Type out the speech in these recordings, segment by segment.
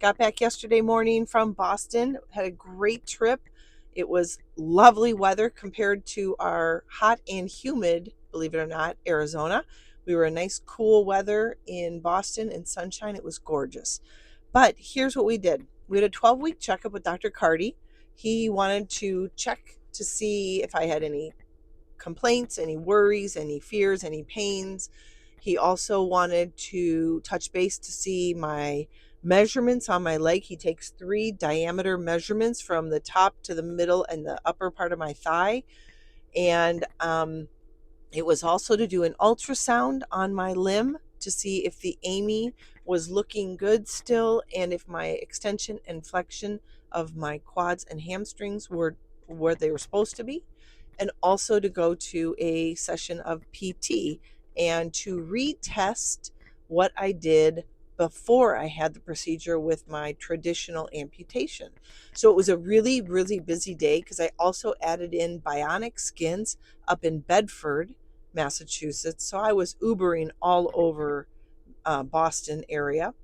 got back yesterday morning from Boston, had a great trip. It was lovely weather compared to our hot and humid, believe it or not, Arizona. We were in nice cool weather in Boston and sunshine. It was gorgeous. But here's what we did. We had a 12-week checkup with Dr. Cardy. He wanted to check to see if I had any complaints, any worries, any fears, any pains. He also wanted to touch base to see my measurements on my leg. He takes 3 diameter measurements from the top to the middle and the upper part of my thigh. And it was also to do an ultrasound on my limb to see if the Amy was looking good still and if my extension and flexion of my quads and hamstrings were where they were supposed to be, and also to go to a session of PT and to retest what I did before I had the procedure with my traditional amputation. So it was a really, really busy day because I also added in bionic skins up in Bedford, Massachusetts. So I was Ubering all over Boston area.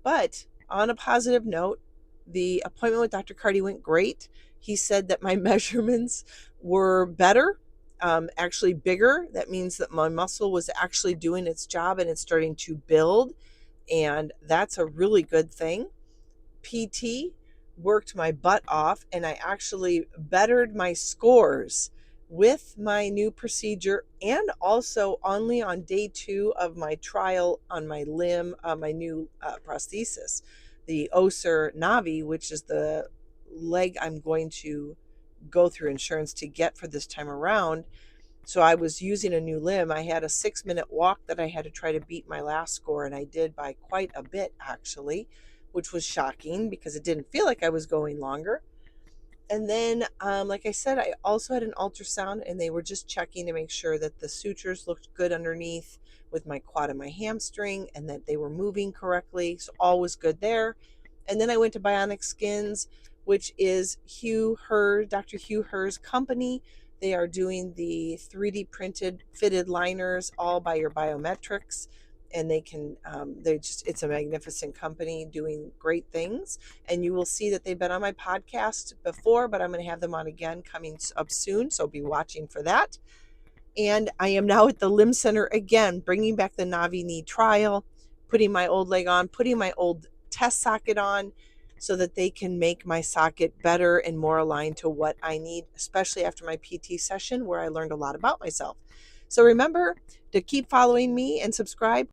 But on a positive note, the appointment with Dr. Cardy went great. He said that my measurements were better, actually bigger. That means that my muscle was actually doing its job and it's starting to build. And that's a really good thing. PT worked my butt off and I actually bettered my scores with my new procedure and also only on day 2 of my trial on my limb, my new prosthesis, the Össur Navi, which is the leg I'm going to go through insurance to get for this time around. So I was using a new limb. I had a 6-minute walk that I had to try to beat my last score, and I did by quite a bit actually, which was shocking because it didn't feel like I was going longer. And then, like I said, I also had an ultrasound and they were just checking to make sure that the sutures looked good underneath with my quad and my hamstring and that they were moving correctly. So all was good there. And then I went to Bionic Skins, which is Dr. Hugh Herr's company. They are doing the 3D printed fitted liners all by your biometrics. And it's a magnificent company doing great things. And you will see that they've been on my podcast before, but I'm going to have them on again coming up soon. So be watching for that. And I am now at the Limb Center again, bringing back the Navi knee trial, putting my old leg on, putting my old test socket on so that they can make my socket better and more aligned to what I need, especially after my PT session where I learned a lot about myself. So remember to keep following me and subscribe.